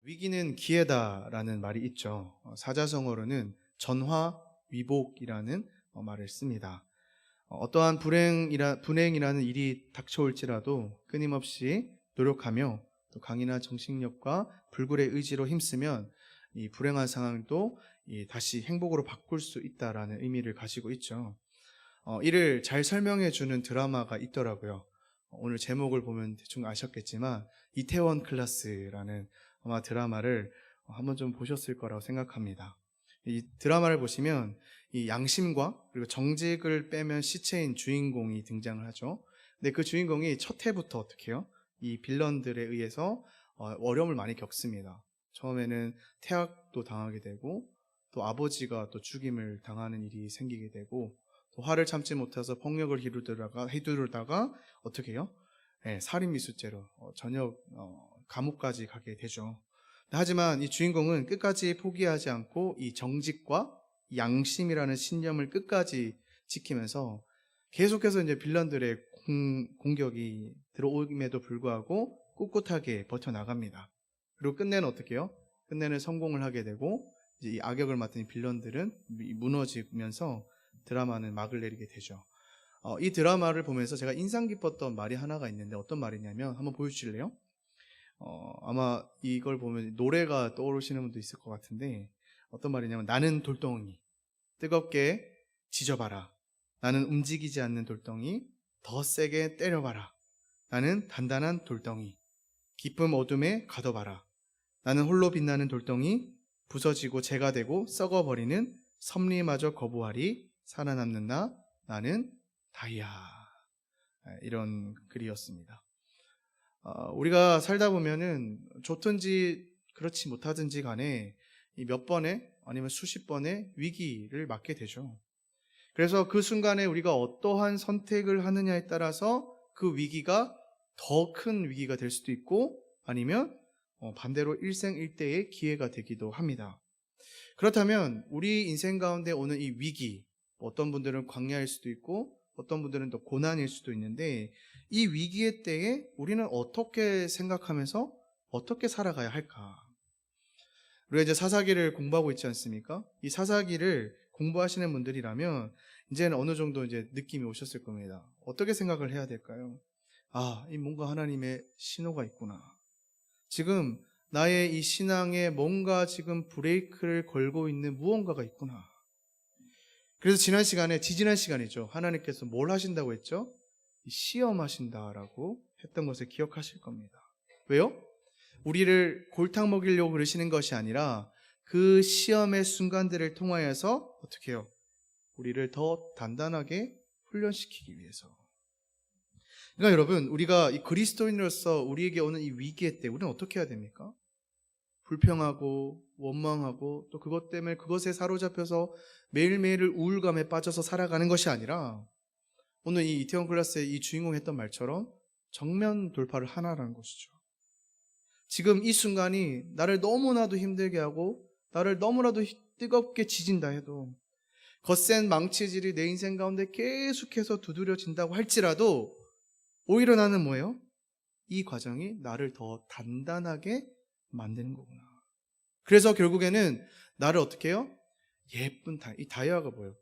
위기는 기회다라는 말이 있죠. 사자성어로는 전화위복이라는 말을 씁니다. 어떠한 불행이라는 일이 닥쳐올지라도 끊임없이 노력하며 또 강인한 정신력과 불굴의 의지로 힘쓰면 이 불행한 상황도 다시 행복으로 바꿀 수 있다라는 의미를 가지고 있죠. 이를 잘 설명해 주는 드라마가 있더라고요. 오늘 제목을 보면 대충 아셨겠지만 이태원 클라스라는 아마 드라마를 한번 좀 보셨을 거라고 생각합니다. 이 드라마를 보시면 이 양심과 그리고 정직을 빼면 시체인 주인공이 등장을 하죠. 근데 그 주인공이 첫 회부터 어떻게 해요? 이 빌런들에 의해서 어려움을 많이 겪습니다. 처음에는 태학도 당하게 되고 또 아버지가 또 죽임을 당하는 일이 생기게 되고 또 화를 참지 못해서 폭력을 휘두르다가 어떻게 해요? 살인미수죄로 전역 감옥까지 가게 되죠. 하지만 이 주인공은 끝까지 포기하지 않고 이 정직과 양심이라는 신념을 끝까지 지키면서 계속해서 이제 빌런들의 공격이 들어옴에도 불구하고 꿋꿋하게 버텨나갑니다. 그리고 끝내는 어떻게 해요? 끝내는 성공을 하게 되고 이제 이 악역을 맡은 빌런들은 무너지면서 드라마는 막을 내리게 되죠. 이 드라마를 보면서 제가 인상 깊었던 말이 하나가 있는데 어떤 말이냐면 한번 보여주실래요? 아마 이걸 보면 노래가 떠오르시는 분도 있을 것 같은데 어떤 말이냐면 나는 돌덩이 뜨겁게 지져봐라. 나는 움직이지 않는 돌덩이 더 세게 때려봐라. 나는 단단한 돌덩이 깊은 어둠에 가둬봐라. 나는 홀로 빛나는 돌덩이 부서지고 재가 되고 썩어버리는 섭리마저 거부하리. 살아남는 나는 다이아. 이런 글이었습니다. 우리가 살다 보면은 좋든지 그렇지 못하든지 간에 몇 번의 아니면 수십 번의 위기를 맞게 되죠. 그래서 그 순간에 우리가 어떠한 선택을 하느냐에 따라서 그 위기가 더 큰 위기가 될 수도 있고 아니면 반대로 일생일대의 기회가 되기도 합니다. 그렇다면 우리 인생 가운데 오는 이 위기, 어떤 분들은 광야일 수도 있고 어떤 분들은 또 고난일 수도 있는데 이 위기의 때에 우리는 어떻게 생각하면서 어떻게 살아가야 할까? 우리가 이제 사사기를 공부하고 있지 않습니까? 이 사사기를 공부하시는 분들이라면 이제는 어느 정도 이제 느낌이 오셨을 겁니다. 어떻게 생각을 해야 될까요? 이 뭔가 하나님의 신호가 있구나. 지금 나의 이 신앙에 뭔가 지금 브레이크를 걸고 있는 무언가가 있구나. 그래서 지지난 시간이죠. 하나님께서 뭘 하신다고 했죠? 시험하신다라고 했던 것을 기억하실 겁니다. 왜요? 우리를 골탕 먹이려고 그러시는 것이 아니라 그 시험의 순간들을 통하여서 어떻게 해요? 우리를 더 단단하게 훈련시키기 위해서. 그러니까 여러분, 우리가 이 그리스도인으로서 우리에게 오는 이 위기의 때 우리는 어떻게 해야 됩니까? 불평하고 원망하고 또 그것 때문에 그것에 사로잡혀서 매일매일을 우울감에 빠져서 살아가는 것이 아니라 오늘 이 이태원 클래스의 이 주인공이 했던 말처럼 정면 돌파를 하나라는 것이죠. 지금 이 순간이 나를 너무나도 힘들게 하고 나를 너무나도 뜨겁게 지진다 해도 거센 망치질이 내 인생 가운데 계속해서 두드려진다고 할지라도 오히려 나는 뭐예요? 이 과정이 나를 더 단단하게 만드는 거구나. 그래서 결국에는 나를 어떻게 해요? 예쁜 이 다이아가 뭐예요?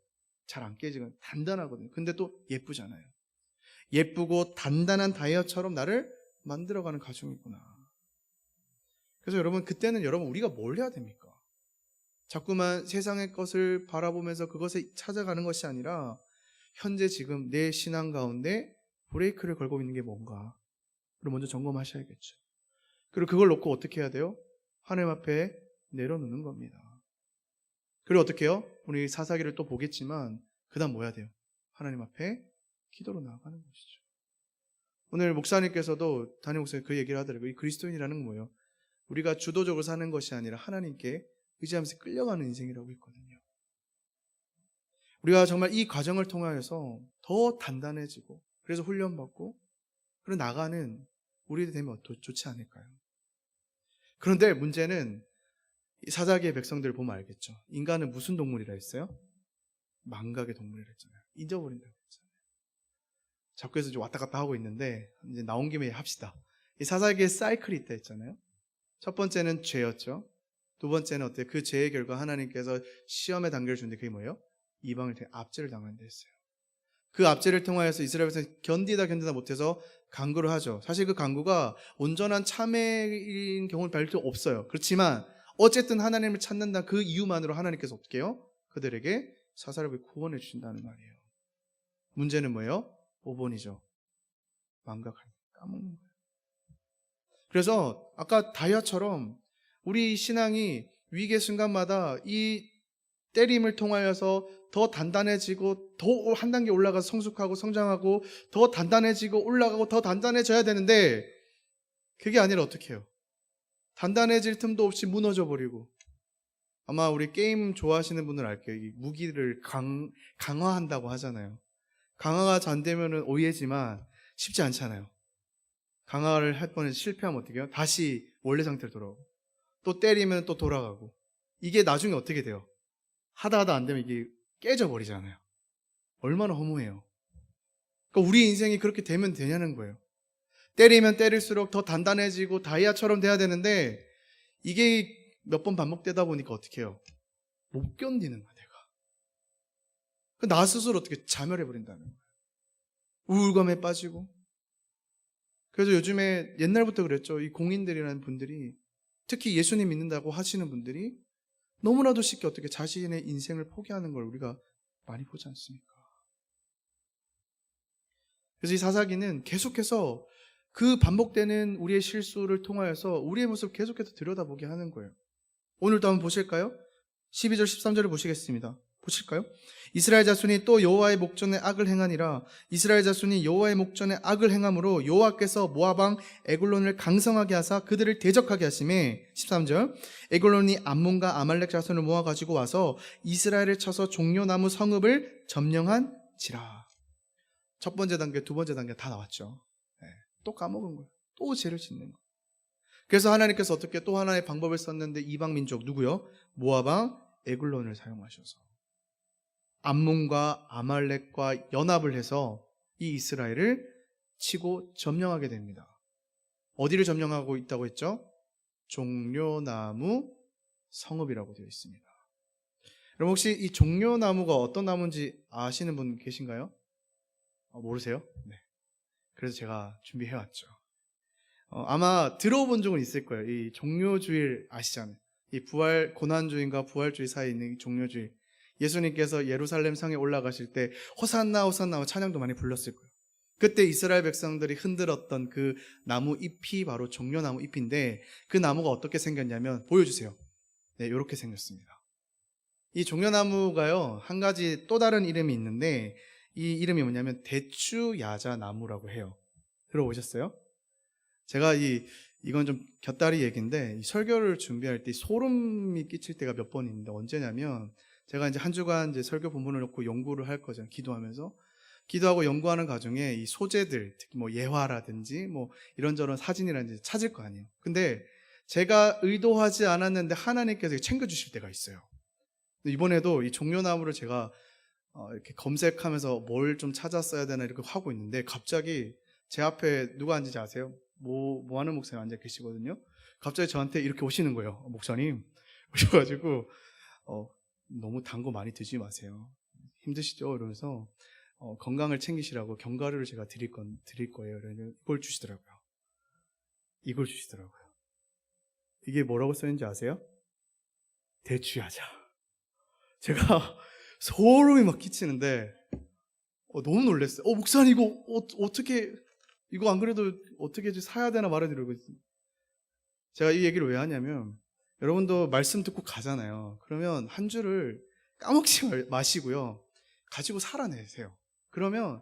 잘 안 깨지고 단단하거든요. 근데 또 예쁘잖아요. 예쁘고 단단한 다이아처럼 나를 만들어가는 과정이구나. 그래서 여러분 그때는 우리가 뭘 해야 됩니까? 자꾸만 세상의 것을 바라보면서 그것에 찾아가는 것이 아니라 현재 지금 내 신앙 가운데 브레이크를 걸고 있는 게 뭔가 그걸 먼저 점검하셔야겠죠. 그리고 그걸 놓고 어떻게 해야 돼요? 하나님 앞에 내려놓는 겁니다. 그리고 어떻게 해요? 우리 사사기를 또 보겠지만 그 다음 뭐 해야 돼요? 하나님 앞에 기도로 나아가는 것이죠. 오늘 목사님께서도 담임 목사님 그 얘기를 하더라고요. 이 그리스도인이라는 건 뭐예요? 우리가 주도적으로 사는 것이 아니라 하나님께 의지하면서 끌려가는 인생이라고 했거든요. 우리가 정말 이 과정을 통하여서 더 단단해지고 그래서 훈련받고 그리고 나가는 우리들 되면 좋지 않을까요? 그런데 문제는 사사기의 백성들을 보면 알겠죠. 인간은 무슨 동물이라 했어요? 망각의 동물이라 했잖아요. 잊어버린다고 했잖아요. 자꾸 해서 이제 왔다 갔다 하고 있는데 이제 나온 김에 합시다. 이 사사기의 사이클이 있다 했잖아요. 첫 번째는 죄였죠. 두 번째는 어때요? 그 죄의 결과 하나님께서 시험의 단계를 주는데 그게 뭐예요? 이방을 압제를 당하는 데 했어요. 그 압제를 통하여서 이스라엘 백성이 견디다 못해서 간구를 하죠. 사실 그 간구가 온전한 참회인 경우는 별로 없어요. 그렇지만 어쨌든 하나님을 찾는다 그 이유만으로 하나님께서 어떻게 해요? 그들에게 사사롭게 구원해 주신다는 말이에요. 문제는 뭐예요? 5번이죠. 망각하니 까먹는 거예요. 그래서 아까 다이아처럼 우리 신앙이 위기의 순간마다 이 때림을 통하여서 더 단단해지고 더 한 단계 올라가서 성숙하고 성장하고 더 단단해지고 올라가고 더 단단해져야 되는데 그게 아니라 어떻게 해요? 단단해질 틈도 없이 무너져 버리고 아마 우리 게임 좋아하시는 분들 알게요. 이 무기를 강화한다고 하잖아요. 강화가 잘 되면은 오해지만 쉽지 않잖아요. 강화를 할 뻔해서 실패하면 어떻게 해요? 다시 원래 상태로 돌아오고 또 때리면 또 돌아가고 이게 나중에 어떻게 돼요? 하다 안 되면 이게 깨져버리잖아요. 얼마나 허무해요. 그러니까 우리 인생이 그렇게 되면 되냐는 거예요. 때리면 때릴수록 더 단단해지고 다이아처럼 돼야 되는데 이게 몇 번 반복되다 보니까 어떻게 해요? 못 견디는 거야 내가. 나 스스로 어떻게 자멸해버린다는 거예요. 우울감에 빠지고. 그래서 요즘에 옛날부터 그랬죠. 이 공인들이라는 분들이 특히 예수님 믿는다고 하시는 분들이 너무나도 쉽게 어떻게 자신의 인생을 포기하는 걸 우리가 많이 보지 않습니까? 그래서 이 사사기는 계속해서 그 반복되는 우리의 실수를 통하여서 우리의 모습을 계속해서 들여다보게 하는 거예요. 오늘도 한번 보실까요? 12절 13절을 보시겠습니다. 보실까요? 이스라엘 자손이 또 여호와의 목전에 악을 행하니라. 이스라엘 자손이 여호와의 목전에 악을 행함으로 여호와께서 모압 왕 에글론을 강성하게 하사 그들을 대적하게 하심에 13절 에글론이 암몬과 아말렉 자손을 모아 가지고 와서 이스라엘을 쳐서 종려나무 성읍을 점령한지라. 첫 번째 단계, 두 번째 단계 다 나왔죠. 네, 또 까먹은 거예요. 또 죄를 짓는 거예요. 그래서 하나님께서 어떻게 또 하나의 방법을 썼는데 이방 민족 누구요? 모압 왕 에글론을 사용하셔서 암몬과 아말렉과 연합을 해서 이 이스라엘을 치고 점령하게 됩니다. 어디를 점령하고 있다고 했죠? 종려나무 성읍이라고 되어 있습니다. 여러분 혹시 이 종려나무가 어떤 나무인지 아시는 분 계신가요? 모르세요? 네. 그래서 제가 준비해왔죠. 아마 들어본 적은 있을 거예요. 이 종려주일 아시잖아요. 이 부활 고난주일과 부활주일 사이에 있는 이 종려주일. 예수님께서 예루살렘 성에 올라가실 때 호산나 호산나 찬양도 많이 불렀을 거예요. 그때 이스라엘 백성들이 흔들었던 그 나무 잎이 바로 종려나무 잎인데 그 나무가 어떻게 생겼냐면 보여주세요. 네, 이렇게 생겼습니다. 이 종려나무가요 한 가지 또 다른 이름이 있는데 이 이름이 뭐냐면 대추야자나무라고 해요. 들어보셨어요? 제가 이건 좀 곁다리 얘기인데 이 설교를 준비할 때 소름이 끼칠 때가 몇 번 있는데 언제냐면 제가 이제 한 주간 이제 설교 본문을 놓고 연구를 할 거잖아요. 기도하면서 기도하고 연구하는 과정에 이 소재들 특히 뭐 예화라든지 뭐 이런저런 사진이라든지 찾을 거 아니에요. 근데 제가 의도하지 않았는데 하나님께서 챙겨주실 때가 있어요. 이번에도 이 종려나무를 제가 이렇게 검색하면서 뭘 좀 찾았어야 되나 이렇게 하고 있는데 갑자기 제 앞에 누가 앉은지 아세요? 뭐 하는 목사님 앉아 계시거든요. 갑자기 저한테 이렇게 오시는 거예요. 목사님 오셔가지고 너무 단 거 많이 드시지 마세요. 힘드시죠? 이러면서 건강을 챙기시라고 견과류를 제가 드릴 거예요. 이걸 주시더라고요. 이걸 주시더라고요. 이게 뭐라고 써있는지 아세요? 대추야자. 제가 소름이 막 끼치는데 너무 놀랐어요. 목사님 이거 어떻게 이거 안 그래도 어떻게 사야 되나 말아야 되나 이러고 있어요. 제가 이 얘기를 왜 하냐면 여러분도 말씀 듣고 가잖아요. 그러면 한 줄을 까먹지 마시고요. 가지고 살아내세요. 그러면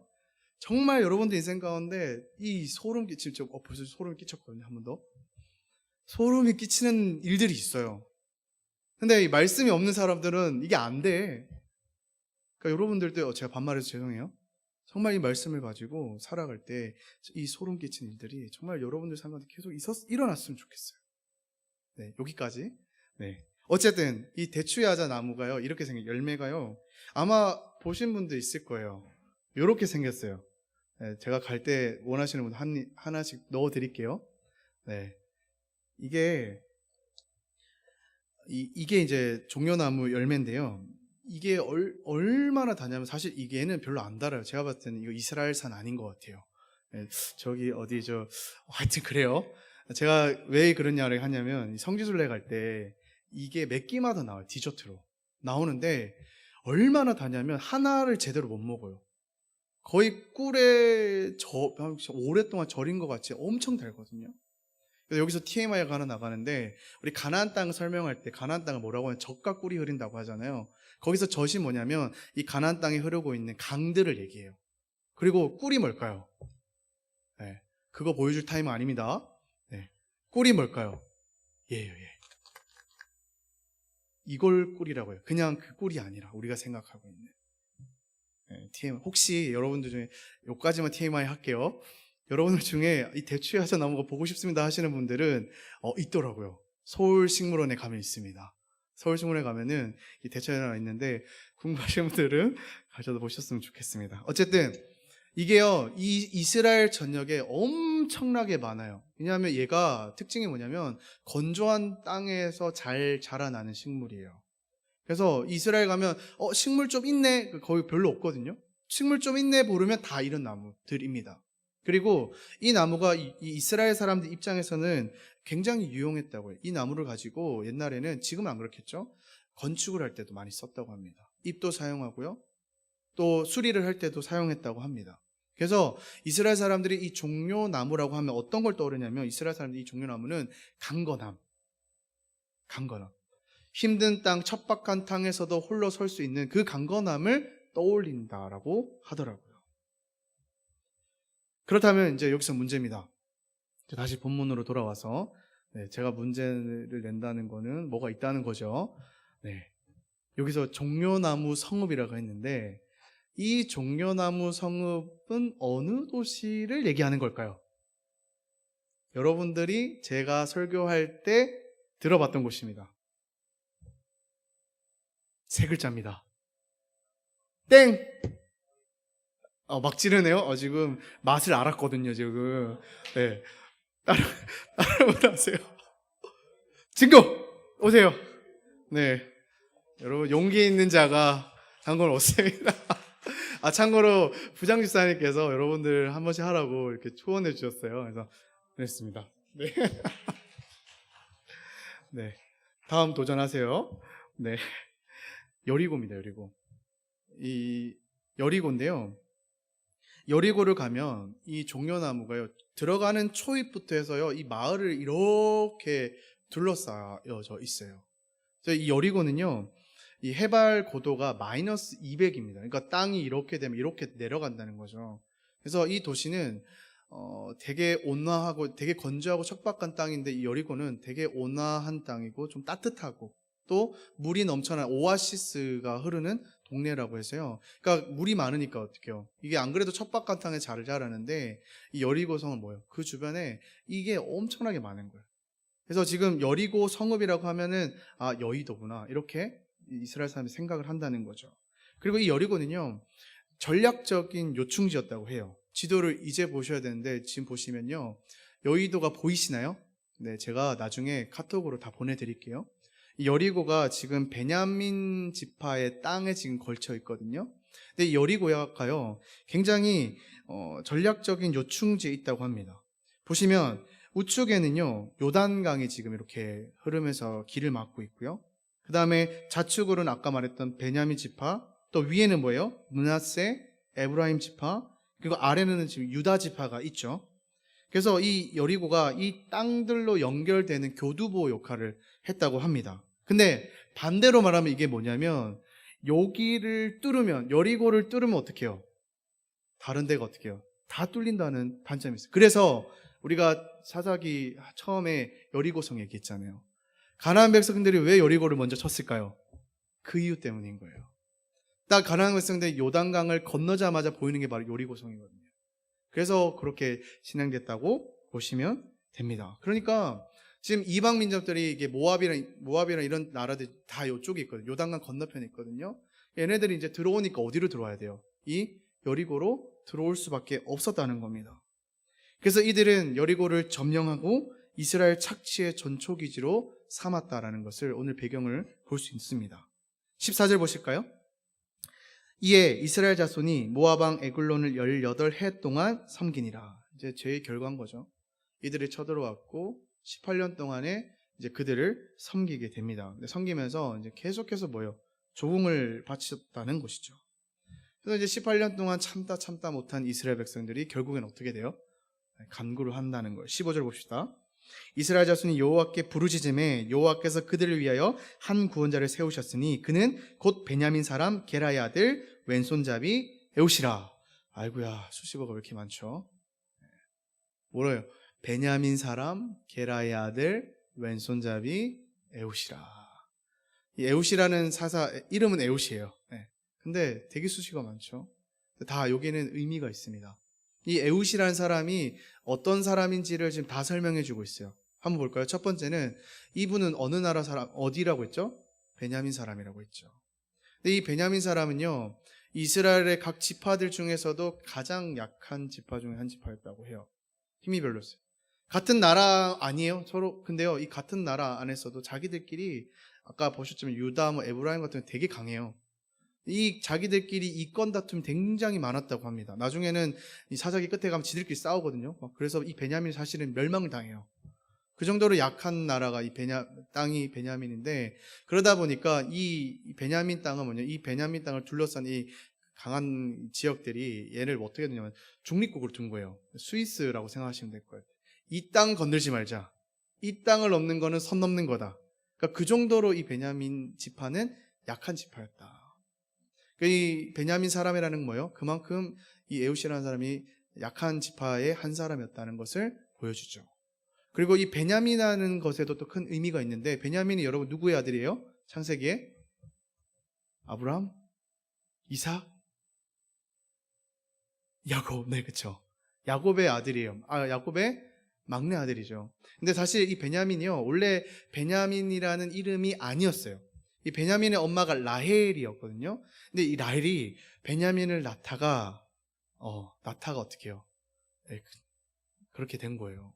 정말 여러분들 인생 가운데 이 소름 끼칠 적 벌써 소름이 끼쳤거든요. 한 번 더. 소름이 끼치는 일들이 있어요. 근데 이 말씀이 없는 사람들은 이게 안 돼. 그러니까 여러분들도 제가 반말해서 죄송해요. 정말 이 말씀을 가지고 살아갈 때 이 소름 끼치는 일들이 정말 여러분들 삶 가운데 계속 일어났으면 좋겠어요. 네, 여기까지. 네. 어쨌든 이 대추야자 나무가요 이렇게 생긴 열매가요 아마 보신 분도 있을 거예요. 이렇게 생겼어요. 네, 제가 갈 때 원하시는 분 하나씩 넣어 드릴게요. 네, 이게 이게 이제 종려나무 열매인데요. 이게 얼마나 다냐면 사실 이게는 별로 안 달아요. 제가 봤을 때는 이거 이스라엘산 아닌 것 같아요. 예, 저기 어디 하여튼 그래요. 제가 왜 그런 이야기를 하냐면 성지순례 갈 때 이게 몇 끼마다 나와요. 디저트로 나오는데 얼마나 다냐면 하나를 제대로 못 먹어요. 거의 꿀에 오랫동안 절인 것 같이 엄청 달거든요. 그래서 여기서 TMI가 하나 나가는데, 우리 가나안 땅 설명할 때 가나안 땅을 뭐라고 하면 젖과 꿀이 흐른다고 하잖아요. 거기서 젖이 뭐냐면 이 가나안 땅에 흐르고 있는 강들을 얘기해요. 그리고 꿀이 뭘까요? 네, 그거 보여줄 타임은 아닙니다. 네, 꿀이 뭘까요? 예요, 예. 이걸 꿀이라고 해요. 그냥 그 꿀이 아니라 우리가 생각하고 있는. 네, TMI. 혹시 여러분들 중에 여기까지만 TMI 할게요. 여러분들 중에 이 대추야자 나무가 보고 싶습니다 하시는 분들은 있더라고요. 서울식물원에 가면 있습니다. 서울식물원에 가면은 이 대추야자가 있는데 궁금하신 분들은 가셔서 보셨으면 좋겠습니다. 어쨌든 이게요, 이 이스라엘 전역에 엄청나게 많아요. 왜냐하면 얘가 특징이 뭐냐면 건조한 땅에서 잘 자라나는 식물이에요. 그래서 이스라엘 가면 식물 좀 있네, 거기 별로 없거든요. 식물 좀 있네 모르면 다 이런 나무들입니다. 그리고 이 나무가 이 이스라엘 사람들 입장에서는 굉장히 유용했다고 해요. 이 나무를 가지고 옛날에는, 지금은 안 그렇겠죠, 건축을 할 때도 많이 썼다고 합니다. 잎도 사용하고요, 또 수리를 할 때도 사용했다고 합니다. 그래서 이스라엘 사람들이 이 종려나무라고 하면 어떤 걸 떠오르냐면, 이스라엘 사람들이 이 종려나무는 강건함, 힘든 땅, 척박한 땅에서도 홀로 설 수 있는 그 강건함을 떠올린다라고 하더라고요. 그렇다면 이제 여기서 문제입니다. 다시 본문으로 돌아와서, 제가 문제를 낸다는 거는 뭐가 있다는 거죠. 여기서 종려나무 성읍이라고 했는데, 이 종려나무 성읍은 어느 도시를 얘기하는 걸까요? 여러분들이 제가 설교할 때 들어봤던 곳입니다. 세 글자입니다. 땡! 막 지르네요. 지금 맛을 알았거든요, 지금. 네. 따라만 하세요. 증거! 오세요. 네. 여러분, 용기 있는 자가 단걸 얻습니다. 참고로 부장집사님께서 여러분들 한 번씩 하라고 이렇게 초원해 주셨어요. 그래서 그랬습니다. 네. 네. 다음 도전하세요. 네. 여리고입니다, 여리고. 이 여리고인데요. 여리고를 가면 이 종려나무가요, 들어가는 초입부터 해서요, 이 마을을 이렇게 둘러싸여져 있어요. 그래서 이 여리고는요, 이 해발 고도가 마이너스 200입니다. 그러니까 땅이 이렇게 되면 이렇게 내려간다는 거죠. 그래서 이 도시는 되게 온화하고 되게 건조하고 척박한 땅인데, 이 여리고는 되게 온화한 땅이고 좀 따뜻하고 또 물이 넘쳐난 오아시스가 흐르는 동네라고 해서요. 그러니까 물이 많으니까 어떡해요? 이게 안 그래도 척박한 땅에 잘 자라는데, 이 여리고성은 뭐예요? 그 주변에 이게 엄청나게 많은 거예요. 그래서 지금 여리고 성읍이라고 하면은 여의도구나, 이렇게 이스라엘 사람이 생각을 한다는 거죠. 그리고 이 여리고는요, 전략적인 요충지였다고 해요. 지도를 이제 보셔야 되는데, 지금 보시면요, 여의도가 보이시나요? 네, 제가 나중에 카톡으로 다 보내드릴게요. 이 여리고가 지금 베냐민 지파의 땅에 지금 걸쳐 있거든요. 근데 이 여리고가요, 굉장히 전략적인 요충지에 있다고 합니다. 보시면 우측에는요, 요단강이 지금 이렇게 흐르면서 길을 막고 있고요. 그 다음에 좌측으로는 아까 말했던 베냐민 지파, 또 위에는 뭐예요? 므낫세, 에브라임 지파, 그리고 아래는 지금 유다 지파가 있죠. 그래서 이 여리고가 이 땅들로 연결되는 교두보 역할을 했다고 합니다. 근데 반대로 말하면 이게 뭐냐면, 여기를 뚫으면, 여리고를 뚫으면 어떻게 해요? 다른 데가 어떻게 해요? 다 뚫린다는 단점이 있어요. 그래서 우리가 사사기 처음에 여리고성 얘기했잖아요. 가나안 백성들이 왜 여리고를 먼저 쳤을까요? 그 이유 때문인 거예요. 딱 가나안 백성들이 요단강을 건너자마자 보이는 게 바로 여리고성이거든요. 그래서 그렇게 진행됐다고 보시면 됩니다. 그러니까 지금 이방 민족들이, 이게 모압이랑 이런 나라들 다 이쪽에 있거든요. 요단강 건너편에 있거든요. 얘네들이 이제 들어오니까 어디로 들어와야 돼요? 이 여리고로 들어올 수밖에 없었다는 겁니다. 그래서 이들은 여리고를 점령하고 이스라엘 착취의 전초기지로 삼았다라는 것을 오늘 배경을 볼 수 있습니다. 14절 보실까요? 이에 이스라엘 자손이 모압 왕 에글론을 18해 동안 섬기니라. 이제 죄의 결과인 거죠. 이들이 쳐들어왔고 18년 동안에 이제 그들을 섬기게 됩니다. 섬기면서 이제 계속해서 조공을 바쳤다는 것이죠. 그래서 이제 18년 동안 참다 못한 이스라엘 백성들이 결국엔 어떻게 돼요? 간구를 한다는 거예요. 15절 봅시다. 이스라엘 자손이 여호와께 부르짖음에 여호와께서 그들을 위하여 한 구원자를 세우셨으니 그는 곧 베냐민 사람 게라의 아들 왼손잡이 에웃이라. 아이고야, 수식어가 왜 이렇게 많죠? 뭐래요? 베냐민 사람 게라의 아들 왼손잡이 에웃이라. 이 에웃이라는 사사 이름은 에웃이에요. 근데 되게 수식어가 많죠. 다 여기는 의미가 있습니다. 이 에웃이라는 사람이 어떤 사람인지를 지금 다 설명해 주고 있어요. 한번 볼까요? 첫 번째는 이분은 어느 나라 사람, 어디라고 했죠? 베냐민 사람이라고 했죠. 근데 이 베냐민 사람은요, 이스라엘의 각 지파들 중에서도 가장 약한 지파 중에 한 지파였다고 해요. 힘이 별로였어요. 같은 나라 아니에요? 서로. 근데요, 이 같은 나라 안에서도 자기들끼리 아까 보셨지만 유다, 에브라임 같은 게 되게 강해요. 이 자기들끼리 이권 다툼이 굉장히 많았다고 합니다. 나중에는 이 사사기 끝에 가면 지들끼리 싸우거든요. 그래서 이 베냐민이 사실은 멸망을 당해요. 그 정도로 약한 나라가 땅이 베냐민인데, 그러다 보니까 이 베냐민 땅은 이 베냐민 땅을 둘러싼 이 강한 지역들이 얘를 어떻게 되냐면 중립국으로 둔 거예요. 스위스라고 생각하시면 될 거예요. 이 땅 건들지 말자. 이 땅을 넘는 거는 선 넘는 거다. 그러니까 그 정도로 이 베냐민 지파는 약한 지파였다. 이 베냐민 사람이라는 건 뭐예요? 그만큼 이 에웃이라는 사람이 약한 지파의 한 사람이었다는 것을 보여주죠. 그리고 이 베냐민이라는 것에도 또 큰 의미가 있는데, 베냐민이 여러분 누구의 아들이에요? 창세기에 아브라함, 이삭, 야곱. 네, 그렇죠. 야곱의 아들이에요. 야곱의 막내 아들이죠. 근데 사실 이 베냐민이요, 원래 베냐민이라는 이름이 아니었어요. 이 베냐민의 엄마가 라헬이었거든요. 근데 이 라헬이 베냐민을 낳다가 어떻게 해요? 네, 그렇게 된 거예요.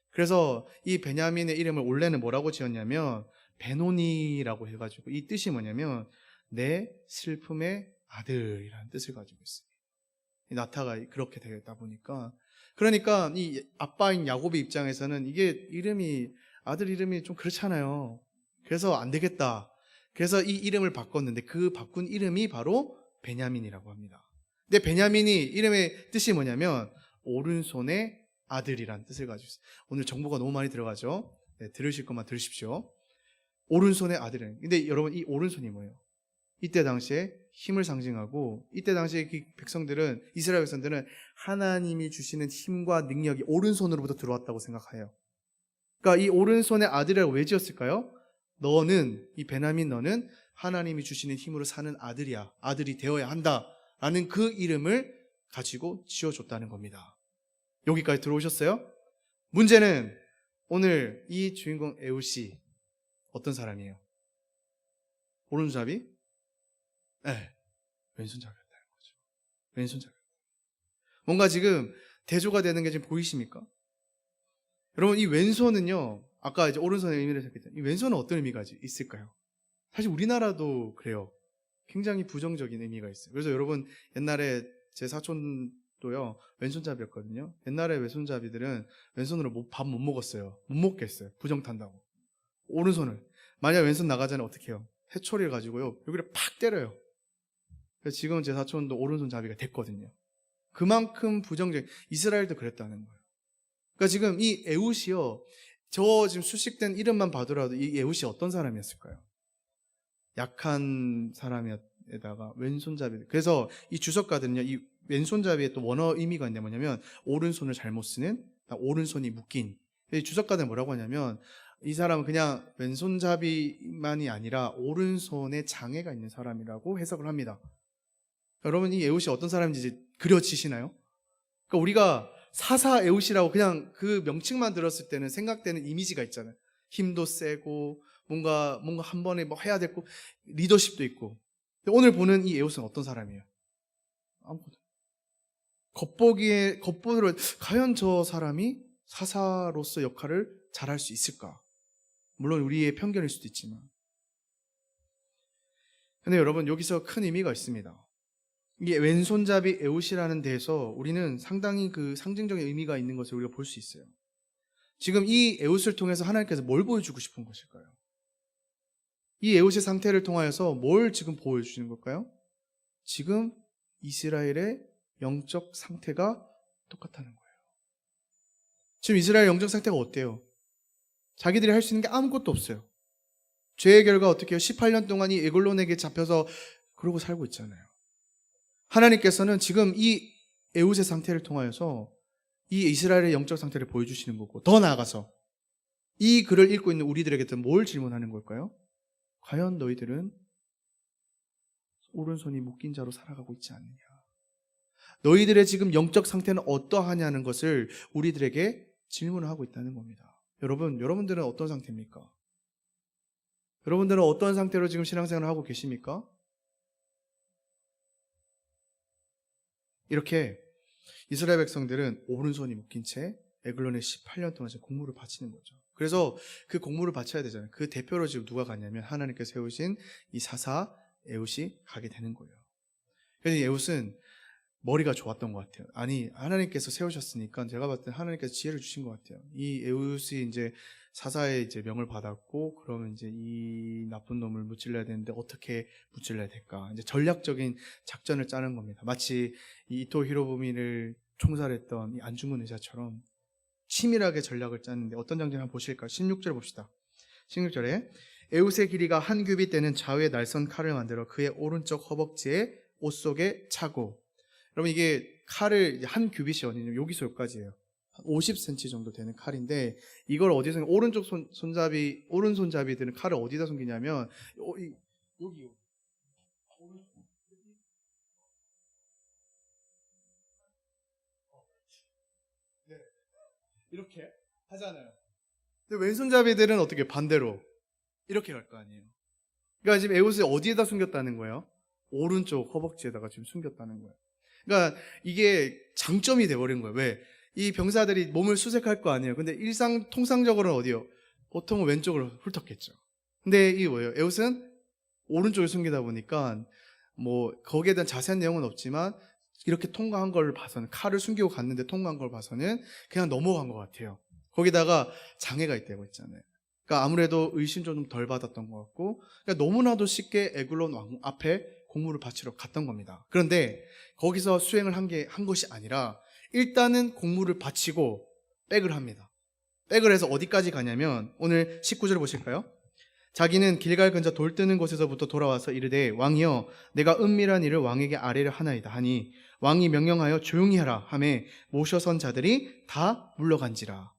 그래서 이 베냐민의 이름을 원래는 뭐라고 지었냐면 베노니라고 해가지고, 이 뜻이 뭐냐면 내 슬픔의 아들이라는 뜻을 가지고 있어요. 나타가 그렇게 되겠다 보니까, 그러니까 이 아빠인 야곱의 입장에서는 이게 아들 이름이 좀 그렇잖아요. 그래서 안 되겠다. 그래서 이 이름을 바꿨는데 그 바꾼 이름이 바로 베냐민이라고 합니다. 근데 베냐민이 이름의 뜻이 뭐냐면 오른손의 아들이란 뜻을 가지고 있어요. 오늘 정보가 너무 많이 들어가죠. 네, 들으실 것만 들으십시오. 오른손의 아들은. 근데 여러분, 이 오른손이 뭐예요? 이때 당시에 힘을 상징하고, 이때 당시에 이스라엘 백성들은 하나님이 주시는 힘과 능력이 오른손으로부터 들어왔다고 생각해요. 그러니까 이 오른손의 아들이라고 왜 지었을까요? 이 베냐민 너는 하나님이 주시는 힘으로 사는 아들이야. 아들이 되어야 한다. 라는 그 이름을 가지고 지어줬다는 겁니다. 여기까지 들어오셨어요? 문제는 오늘 이 주인공 에웃이 어떤 사람이에요? 오른손잡이? 네, 왼손잡이였다는 거죠. 왼손잡이. 뭔가 지금 대조가 되는 게 지금 보이십니까? 여러분, 이 왼손은요, 아까 이제 오른손의 의미를 생각했잖아요. 이 왼손은 어떤 의미가 있을까요? 사실 우리나라도 그래요. 굉장히 부정적인 의미가 있어요. 그래서 여러분, 옛날에 제 사촌도요, 왼손잡이였거든요. 옛날에 왼손잡이들은 왼손으로 밥 못 먹었어요. 못 먹겠어요. 부정 탄다고. 오른손을. 만약 왼손 나가자면 어떻게 해요? 해초리를 가지고요, 여기를 팍 때려요. 그래서 지금 제 사촌도 오른손잡이가 됐거든요. 그만큼 부정적인, 이스라엘도 그랬다는 거예요. 그러니까 지금 이 에웃이요, 저 지금 수식된 이름만 봐더라도 이 에웃이 어떤 사람이었을까요? 약한 사람에다가 왼손잡이. 그래서 이 주석가들은요, 이 왼손잡이의 또 원어 의미가 뭐냐면 오른손을 잘못 쓰는, 오른손이 묶인. 주석가들은 뭐라고 하냐면 이 사람은 그냥 왼손잡이만이 아니라 오른손에 장애가 있는 사람이라고 해석을 합니다. 여러분, 이 에웃이 어떤 사람인지 그려지시나요? 그러니까 우리가 사사 에웃이라고 그냥 그 명칭만 들었을 때는 생각되는 이미지가 있잖아요. 힘도 세고 뭔가 한 번에 해야 되고 리더십도 있고. 오늘 보는 이 에웃은 어떤 사람이에요? 아무것도. 겉보기로 과연 저 사람이 사사로서 역할을 잘할 수 있을까? 물론 우리의 편견일 수도 있지만. 근데 여러분, 여기서 큰 의미가 있습니다. 이게 왼손잡이 에웃이라는 데에서 우리는 상당히 그 상징적인 의미가 있는 것을 우리가 볼 수 있어요. 지금 이 에웃을 통해서 하나님께서 뭘 보여주고 싶은 것일까요? 이 에웃의 상태를 통하여서 뭘 지금 보여주시는 걸까요? 지금 이스라엘의 영적 상태가 똑같다는 거예요. 지금 이스라엘 영적 상태가 어때요? 자기들이 할 수 있는 게 아무것도 없어요. 죄의 결과 어떻게 해요? 18년 동안 이 에글론에게 잡혀서 그러고 살고 있잖아요. 하나님께서는 지금 이 에웃의 상태를 통하여서 이 이스라엘의 영적 상태를 보여주시는 거고, 더 나아가서 이 글을 읽고 있는 우리들에게는 뭘 질문하는 걸까요? 과연 너희들은 오른손이 묶인 자로 살아가고 있지 않느냐? 너희들의 지금 영적 상태는 어떠하냐는 것을 우리들에게 질문을 하고 있다는 겁니다. 여러분들은 어떤 상태입니까? 여러분들은 어떤 상태로 지금 신앙생활을 하고 계십니까? 이렇게 이스라엘 백성들은 오른손이 묶인 채 에글론에 18년 동안 공물을 바치는 거죠. 그래서 그 공물을 바쳐야 되잖아요. 그 대표로 지금 누가 가냐면 하나님께서 세우신 이 사사 에웃이 가게 되는 거예요. 그래서 이 에웃은 머리가 좋았던 것 같아요. 아니, 하나님께서 세우셨으니까 제가 봤을 때 하나님께서 지혜를 주신 것 같아요. 이 에웃이 이제 사사의 이제 명을 받았고, 그러면 이제 이 나쁜 놈을 무찔러야 되는데 어떻게 무찔러야 될까? 이제 전략적인 작전을 짜는 겁니다. 마치 이 이토 히로부미를 총살했던 이 안중근 의사처럼 치밀하게 전략을 짜는데 어떤 장면 한번 보실까요? 16절 봅시다. 16절에 에웃의 길이가 한 규빗 되는 좌우의 날선 칼을 만들어 그의 오른쪽 허벅지에 옷 속에 차고. 여러분, 이게 칼을 한 규빗이 어디냐면 여기서 여기까지예요. 50cm 정도 되는 칼인데, 이걸 어디서 오른쪽 오른손잡이들은 칼을 어디다 숨기냐면 여기 네, 이렇게 하잖아요. 근데 왼손잡이들은 어떻게 반대로 이렇게 갈 거 아니에요. 그러니까 지금 에옷을 어디에다 숨겼다는 거예요? 오른쪽 허벅지에다가 지금 숨겼다는 거예요. 그러니까 이게 장점이 돼버린 거예요. 왜? 이 병사들이 몸을 수색할 거 아니에요. 근데 통상적으로는 어디요? 보통은 왼쪽으로 훑었겠죠. 근데 이게 뭐예요? 에옷은 오른쪽에 숨기다 보니까 뭐 거기에 대한 자세한 내용은 없지만 이렇게 통과한 걸 봐서는, 칼을 숨기고 갔는데 통과한 걸 봐서는 그냥 넘어간 것 같아요. 거기다가 장애가 있다고 했잖아요. 그러니까 아무래도 의심도 좀 덜 받았던 것 같고, 그러니까 너무나도 쉽게 에글론 왕 앞에 공물을 바치러 갔던 겁니다. 그런데 거기서 수행을 한 것이 아니라 일단은 공물을 바치고 백을 합니다. 백을 해서 어디까지 가냐면 오늘 19절 보실까요? 자기는 길갈 근처 돌 뜨는 곳에서부터 돌아와서 이르되 왕이여 내가 은밀한 일을 왕에게 아뢰려 하나이다 하니 왕이 명령하여 조용히 하라 하매 모셔 선 자들이 다 물러간지라.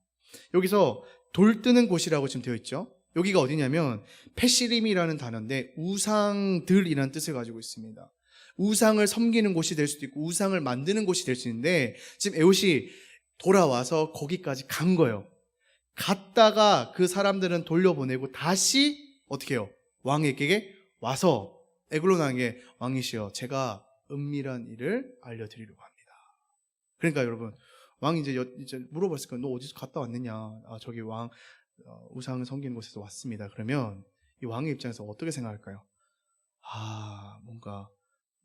여기서 돌 뜨는 곳이라고 지금 되어 있죠. 여기가 어디냐면 페시림이라는 단어인데 우상들이라는 뜻을 가지고 있습니다. 우상을 섬기는 곳이 될 수도 있고 우상을 만드는 곳이 될 수 있는데, 지금 에웃이 돌아와서 거기까지 간 거예요. 갔다가 그 사람들은 돌려보내고 다시 어떻게 해요? 왕에게 와서 에글론 왕에게 왕이시여 제가 은밀한 일을 알려드리려고 합니다. 그러니까 여러분, 왕이 이제 물어봤을 거예요. 너 어디서 갔다 왔느냐? 아, 저기 왕 우상을 섬기는 곳에서 왔습니다. 그러면 이 왕의 입장에서 어떻게 생각할까요? 아, 뭔가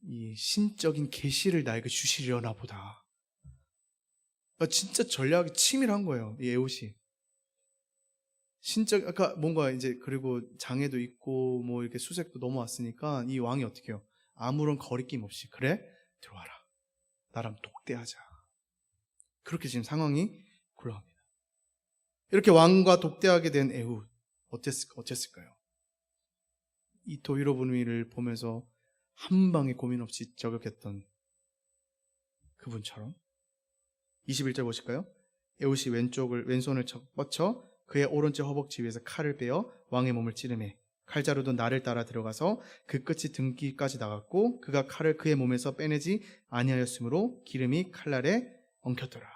이 신적인 계시를 나에게 주시려나 보다. 그러니까 진짜 전략이 치밀한 거예요. 이 에옷이. 아까 뭔가 이제, 그리고 장애도 있고 뭐 이렇게 수색도 넘어왔으니까 이 왕이 어떻게 해요? 아무런 거리낌 없이 그래? 들어와라. 나랑 독대하자. 그렇게 지금 상황이 굴러갑니다. 이렇게 왕과 독대하게 된 에훗 어땠을까요? 이토 히로부미를 보면서 한 방에 고민 없이 저격했던 그분처럼 21절 보실까요? 에훗이 왼손을 뻗쳐 그의 오른쪽 허벅지 위에서 칼을 빼어 왕의 몸을 찌르매 칼자루도 날을 따라 들어가서 그 끝이 등기까지 나갔고 그가 칼을 그의 몸에서 빼내지 아니하였으므로 기름이 칼날에 엉켰더라.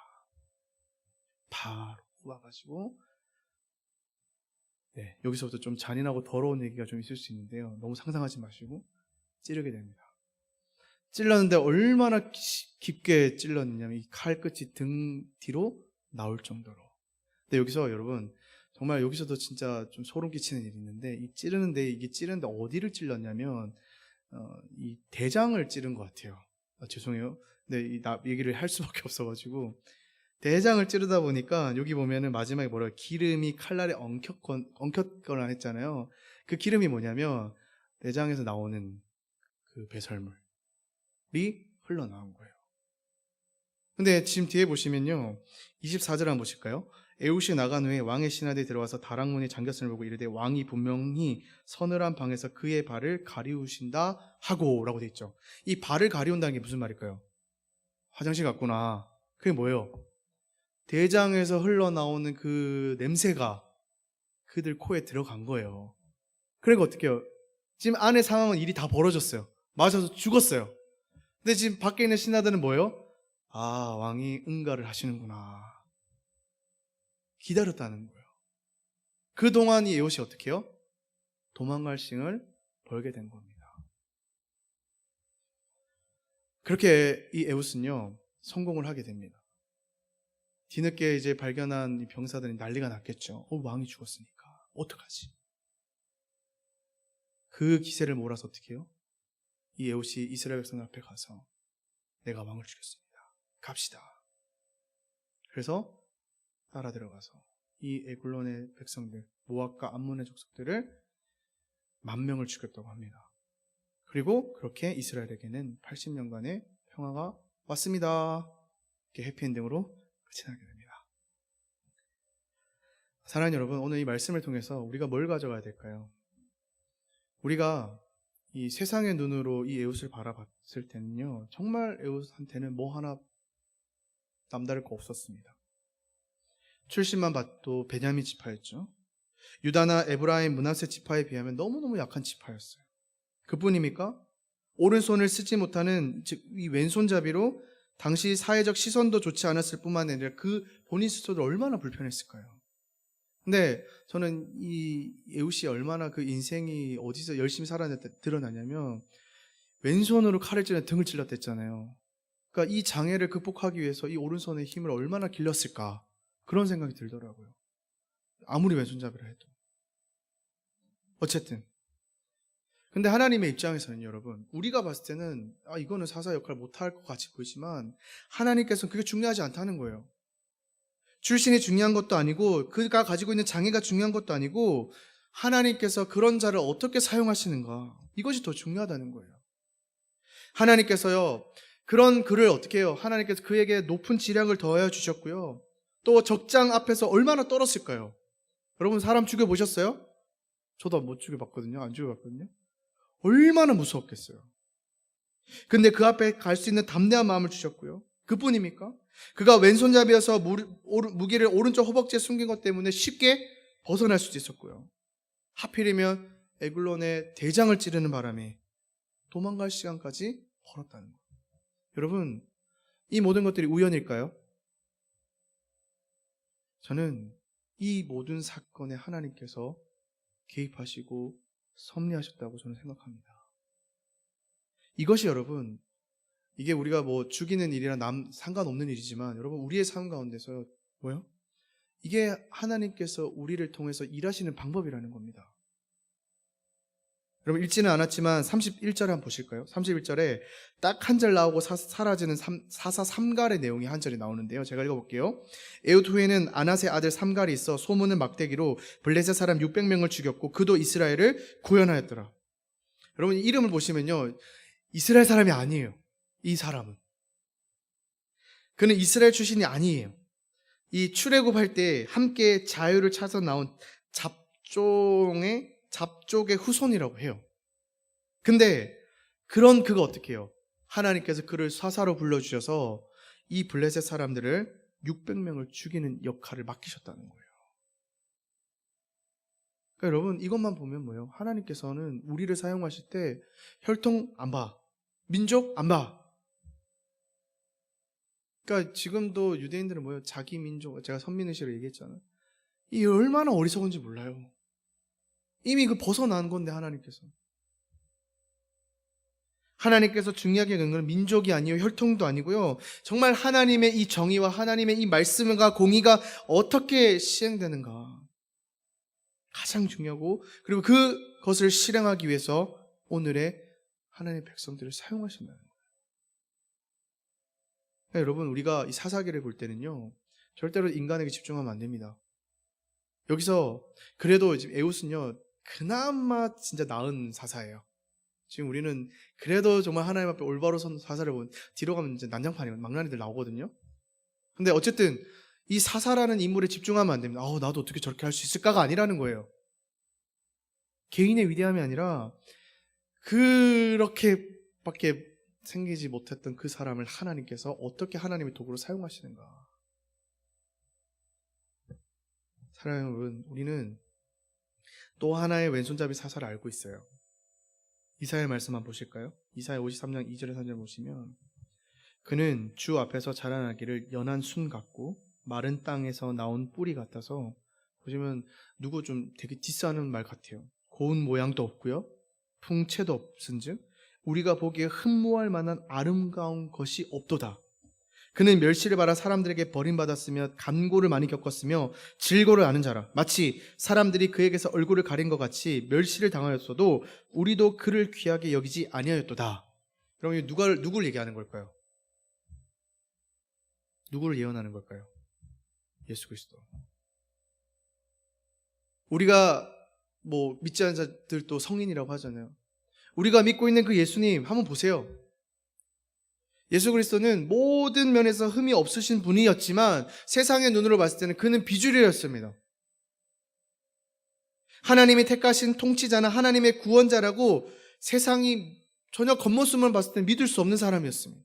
바로 와가지고 여기서부터 좀 잔인하고 더러운 얘기가 좀 있을 수 있는데요. 너무 상상하지 마시고 찌르게 됩니다. 찔렀는데 얼마나 깊게 찔렀느냐면 이 칼끝이 등 뒤로 나올 정도로. 근데 여기서 여러분 정말 여기서도 진짜 좀 소름 끼치는 일이 있는데, 이게 찌르는데 어디를 찔렀냐면 이 대장을 찌른 것 같아요. 죄송해요. 근데 얘기를 할 수밖에 없어가지고, 대장을 찌르다 보니까 여기 보면은 마지막에 뭐라 기름이 칼날에 엉켰거나 했잖아요. 그 기름이 뭐냐면 내장에서 나오는 그 배설물이 흘러나온 거예요. 근데 지금 뒤에 보시면요, 24절 한번 보실까요? 에훗이 나간 후에 왕의 신하들이 들어와서 다락문이 잠겼음을 보고 이르되 왕이 분명히 서늘한 방에서 그의 발을 가리우신다 하고 라고 돼 있죠. 이 발을 가리운다는 게 무슨 말일까요? 화장실 갔구나. 그게 뭐예요? 대장에서 흘러나오는 그 냄새가 그들 코에 들어간 거예요. 그러니까 어떻게 해요? 지금 안의 상황은 일이 다 벌어졌어요. 맞아서 죽었어요. 근데 지금 밖에 있는 신하들은 뭐예요? 아, 왕이 응가를 하시는구나. 기다렸다는 거예요. 그동안 이 에훗이 어떻게 해요? 도망갈 싱을 벌게 된 겁니다. 그렇게 이 에훗은요, 성공을 하게 됩니다. 뒤늦게 이제 발견한 이 병사들이 난리가 났겠죠. 왕이 죽었으니까 어떡하지? 그 기세를 몰아서 어떻게 해요? 이 에훗이 이스라엘 백성 앞에 가서 내가 왕을 죽였습니다. 갑시다. 그래서 따라 들어가서 이 에굴론의 백성들, 모압과 암몬의 족속들을 10,000명을 죽였다고 합니다. 그리고 그렇게 이스라엘에게는 80년간의 평화가 왔습니다. 이렇게 해피엔딩으로 끝이 나게 됩니다. 사랑하는 여러분, 오늘 이 말씀을 통해서 우리가 뭘 가져가야 될까요? 우리가 이 세상의 눈으로 이 에훗을 바라봤을 때는요, 정말 에훗한테는 뭐 하나 남다를 거 없었습니다. 출신만 봐도 베냐민 지파였죠. 유다나 에브라임, 므낫세 지파에 비하면 너무너무 약한 지파였어요. 그뿐입니까? 오른손을 쓰지 못하는, 즉 이 왼손잡이로 당시 사회적 시선도 좋지 않았을 뿐만 아니라 그 본인 스스로도 얼마나 불편했을까요? 근데 저는 이 에훗이 얼마나 그 인생이 어디서 열심히 살았는지 드러나냐면, 왼손으로 칼을 찌르는 등을 찔렀댔잖아요. 그러니까 이 장애를 극복하기 위해서 이 오른손의 힘을 얼마나 길렀을까, 그런 생각이 들더라고요. 아무리 왼손잡이라 해도. 어쨌든 근데 하나님의 입장에서는 여러분, 우리가 봤을 때는 이거는 사사 역할을 못할 것 같이 보이지만 하나님께서는 그게 중요하지 않다는 거예요. 출신이 중요한 것도 아니고 그가 가지고 있는 장애가 중요한 것도 아니고 하나님께서 그런 자를 어떻게 사용하시는가, 이것이 더 중요하다는 거예요. 하나님께서요, 그런 그를 어떻게 해요? 하나님께서 그에게 높은 지략을 더하여 주셨고요, 또 적장 앞에서 얼마나 떨었을까요? 여러분 사람 죽여보셨어요? 저도 못 죽여봤거든요. 안 죽여봤거든요. 얼마나 무서웠겠어요. 근데 그 앞에 갈 수 있는 담대한 마음을 주셨고요. 그뿐입니까? 그가 왼손잡이여서 무기를 오른쪽 허벅지에 숨긴 것 때문에 쉽게 벗어날 수도 있었고요. 하필이면 에글론의 대장을 찌르는 바람에 도망갈 시간까지 벌었다는 거예요. 여러분, 이 모든 것들이 우연일까요? 저는 이 모든 사건에 하나님께서 개입하시고 섭리하셨다고 저는 생각합니다. 이것이 여러분, 이게 우리가 뭐 죽이는 일이랑 상관없는 일이지만 여러분, 우리의 삶 가운데서 뭐요? 이게 하나님께서 우리를 통해서 일하시는 방법이라는 겁니다. 여러분 읽지는 않았지만 31절에 한번 보실까요? 31절에 딱 한 절 나오고 사라지는 사사 삼갈의 내용이 한 절이 나오는데요. 제가 읽어볼게요. 에훗 후에는 아낫의 아들 삼갈이 있어 소문은 막대기로 블레셋 사람 600명을 죽였고 그도 이스라엘을 구원하였더라. 여러분 이름을 보시면요, 이스라엘 사람이 아니에요. 이 사람은 그는 이스라엘 출신이 아니에요. 이 출애굽할 때 함께 자유를 찾아 나온 잡족의 후손이라고 해요. 근데 그가 어떻게 해요? 하나님께서 그를 사사로 불러주셔서 이 블레셋 사람들을 600명을 죽이는 역할을 맡기셨다는 거예요. 그러니까 여러분 이것만 보면 뭐예요? 하나님께서는 우리를 사용하실 때 혈통 안 봐, 민족 안 봐. 그러니까 지금도 유대인들은 뭐예요? 자기 민족, 제가 선민의식을 얘기했잖아요. 이 얼마나 어리석은지 몰라요. 이미 그 벗어난 건데 하나님께서 중요하게 여기는 건 민족이 아니요 혈통도 아니고요, 정말 하나님의 이 정의와 하나님의 이 말씀과 공의가 어떻게 시행되는가, 가장 중요하고, 그리고 그것을 실행하기 위해서 오늘의 하나님의 백성들을 사용하신다는 거예요. 그러니까 여러분, 우리가 이 사사기를 볼 때는요, 절대로 인간에게 집중하면 안 됩니다. 여기서 그래도 지금 에웃은요, 그나마 진짜 나은 사사예요. 지금 우리는 그래도 정말 하나님 앞에 올바로 선 사사를 보면 뒤로 가면 이제 난장판이에요. 망나니들 나오거든요. 근데 어쨌든 이 사사라는 인물에 집중하면 안 됩니다. 나도 어떻게 저렇게 할 수 있을까가 아니라는 거예요. 개인의 위대함이 아니라 그렇게밖에 생기지 못했던 그 사람을 하나님께서 어떻게 하나님의 도구로 사용하시는가. 사랑하는 여러분, 우리는 또 하나의 왼손잡이 사사를 알고 있어요. 이사야의 말씀 한번 보실까요? 이사야 53장 2절에 3절 보시면, 그는 주 앞에서 자라나기를 연한 순 같고 마른 땅에서 나온 뿌리 같아서, 보시면 누구 좀 되게 디스하는 말 같아요. 고운 모양도 없고요, 풍채도 없은즉 우리가 보기에 흠모할 만한 아름다운 것이 없도다. 그는 멸시를 받아 사람들에게 버림받았으며 간고를 많이 겪었으며 질고를 아는 자라. 마치 사람들이 그에게서 얼굴을 가린 것 같이 멸시를 당하였어도 우리도 그를 귀하게 여기지 아니하였도다. 그럼 누구를 얘기하는 걸까요? 누구를 예언하는 걸까요? 예수 그리스도. 우리가 믿지 않는 자들도 성인이라고 하잖아요. 우리가 믿고 있는 그 예수님 한번 보세요. 예수 그리스도는 모든 면에서 흠이 없으신 분이었지만 세상의 눈으로 봤을 때는 그는 비주류였습니다. 하나님이 택하신 통치자나 하나님의 구원자라고 세상이 전혀 겉모습만 봤을 때 믿을 수 없는 사람이었습니다.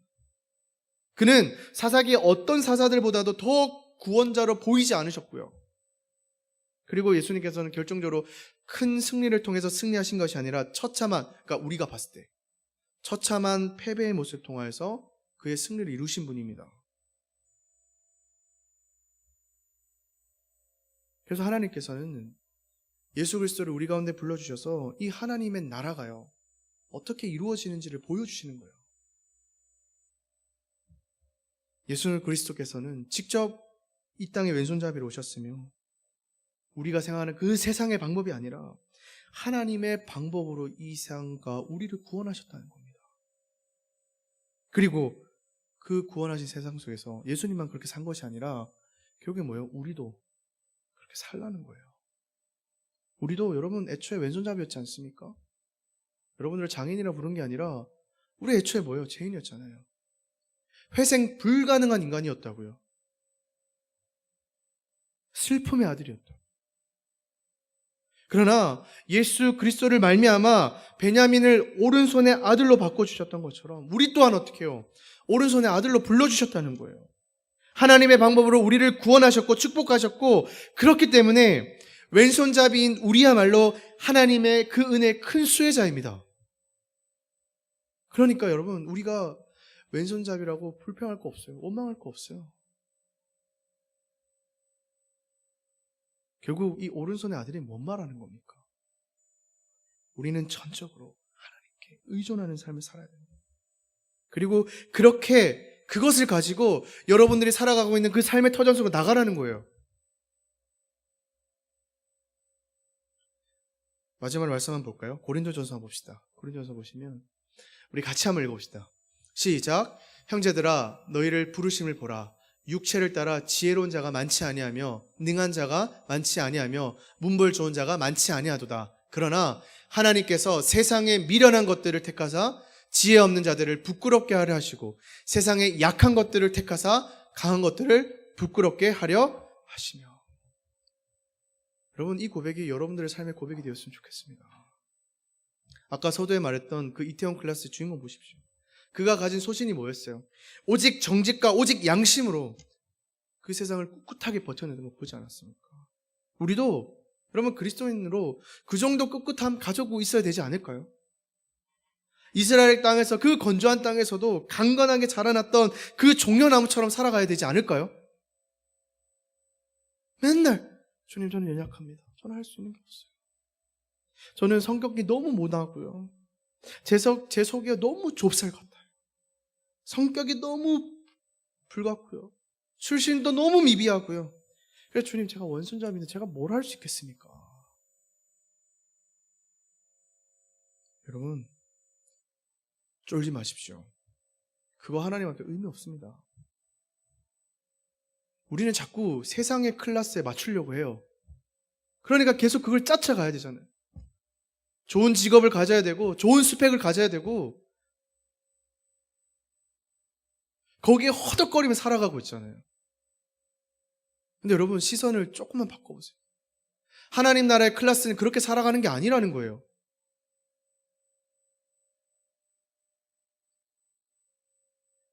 그는 사사기의 어떤 사사들보다도 더 구원자로 보이지 않으셨고요. 그리고 예수님께서는 결정적으로 큰 승리를 통해서 승리하신 것이 아니라 그러니까 우리가 봤을 때 처참한 패배의 모습을 통하여서 그의 승리를 이루신 분입니다. 그래서 하나님께서는 예수 그리스도를 우리 가운데 불러주셔서 이 하나님의 나라가요, 어떻게 이루어지는지를 보여주시는 거예요. 예수 그리스도께서는 직접 이 땅에 왼손잡이로 오셨으며 우리가 생각하는 그 세상의 방법이 아니라 하나님의 방법으로 이 세상과 우리를 구원하셨다는 겁니다. 그리고 그 구원하신 세상 속에서 예수님만 그렇게 산 것이 아니라 결국에 뭐예요? 우리도 그렇게 살라는 거예요. 우리도 여러분 애초에 왼손잡이였지 않습니까? 여러분들을 장인이라 부른 게 아니라 우리 애초에 뭐예요? 죄인이었잖아요. 회생 불가능한 인간이었다고요. 슬픔의 아들이었다. 그러나 예수 그리스도를 말미암아 베냐민을 오른손의 아들로 바꿔주셨던 것처럼 우리 또한 어떻게 해요? 오른손의 아들로 불러주셨다는 거예요. 하나님의 방법으로 우리를 구원하셨고 축복하셨고, 그렇기 때문에 왼손잡이인 우리야말로 하나님의 그 은혜의 큰 수혜자입니다. 그러니까 여러분, 우리가 왼손잡이라고 불평할 거 없어요. 원망할 거 없어요. 결국 이 오른손의 아들이 뭔 말하는 겁니까? 우리는 전적으로 하나님께 의존하는 삶을 살아야 됩니다. 그리고 그렇게 그것을 가지고 여러분들이 살아가고 있는 그 삶의 터전 속으로 나가라는 거예요. 마지막 말씀 한번 볼까요? 고린도전서 한번 봅시다. 고린도전서 보시면 우리 같이 한번 읽어봅시다. 시작. 형제들아, 너희를 부르심을 보라. 육체를 따라 지혜로운 자가 많지 아니하며 능한 자가 많지 아니하며 문벌 좋은 자가 많지 아니하도다. 그러나 하나님께서 세상의 미련한 것들을 택하사 지혜 없는 자들을 부끄럽게 하려 하시고 세상의 약한 것들을 택하사 강한 것들을 부끄럽게 하려 하시며. 여러분, 이 고백이 여러분들의 삶의 고백이 되었으면 좋겠습니다. 아까 서두에 말했던 그 이태원 클래스의 주인공 보십시오. 그가 가진 소신이 뭐였어요? 오직 정직과 오직 양심으로 그 세상을 꿋꿋하게 버텨내는 거 보지 않았습니까? 우리도 여러분 그리스도인으로 그 정도 꿋꿋함 가지고 있어야 되지 않을까요? 이스라엘 땅에서, 그 건조한 땅에서도 강건하게 자라났던 그 종려나무처럼 살아가야 되지 않을까요? 맨날 주님, 저는 연약합니다. 저는 할 수 있는 게 없어요. 저는 성격이 너무 못하고요. 제 속이 너무 좁쌀 같아요. 성격이 너무 불같고요. 출신도 너무 미비하고요. 그래서 주님, 제가 원순자인데 제가 뭘 할 수 있겠습니까? 여러분, 쫄지 마십시오. 그거 하나님한테 의미 없습니다. 우리는 자꾸 세상의 클래스에 맞추려고 해요. 그러니까 계속 그걸 쫓아가야 되잖아요. 좋은 직업을 가져야 되고, 좋은 스펙을 가져야 되고, 거기에 허덕거리며 살아가고 있잖아요. 근데 여러분, 시선을 조금만 바꿔보세요. 하나님 나라의 클래스는 그렇게 살아가는 게 아니라는 거예요.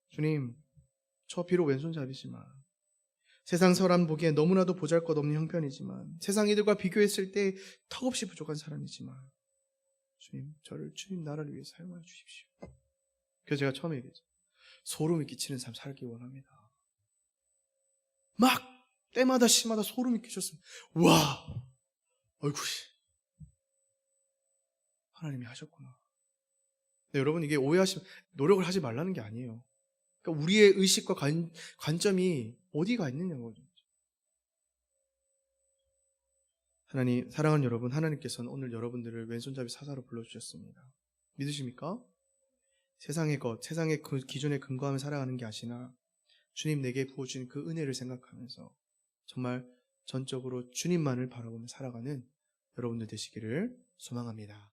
주님, 저 비록 왼손잡이지만, 세상 사람 보기에 너무나도 보잘것없는 형편이지만, 세상 이들과 비교했을 때 턱없이 부족한 사람이지만, 주님, 저를 주님 나라를 위해 사용하여 주십시오. 그래서 제가 처음에 얘기했죠. 소름이 끼치는 삶 살기 원합니다. 막 때마다 시마다 소름이 끼쳤습니다. 와, 어이구, 하나님이 하셨구나. 네, 여러분, 이게 오해하시면 노력을 하지 말라는 게 아니에요. 그러니까 우리의 의식과 관점이 어디가 있느냐는 거죠. 하나님, 사랑하는 여러분, 하나님께서는 오늘 여러분들을 왼손잡이 사사로 불러주셨습니다. 믿으십니까? 세상의 것, 세상의 그 기존에 근거하며 살아가는 게 아시나 주님 내게 부어주신 그 은혜를 생각하면서 정말 전적으로 주님만을 바라보며 살아가는 여러분들 되시기를 소망합니다.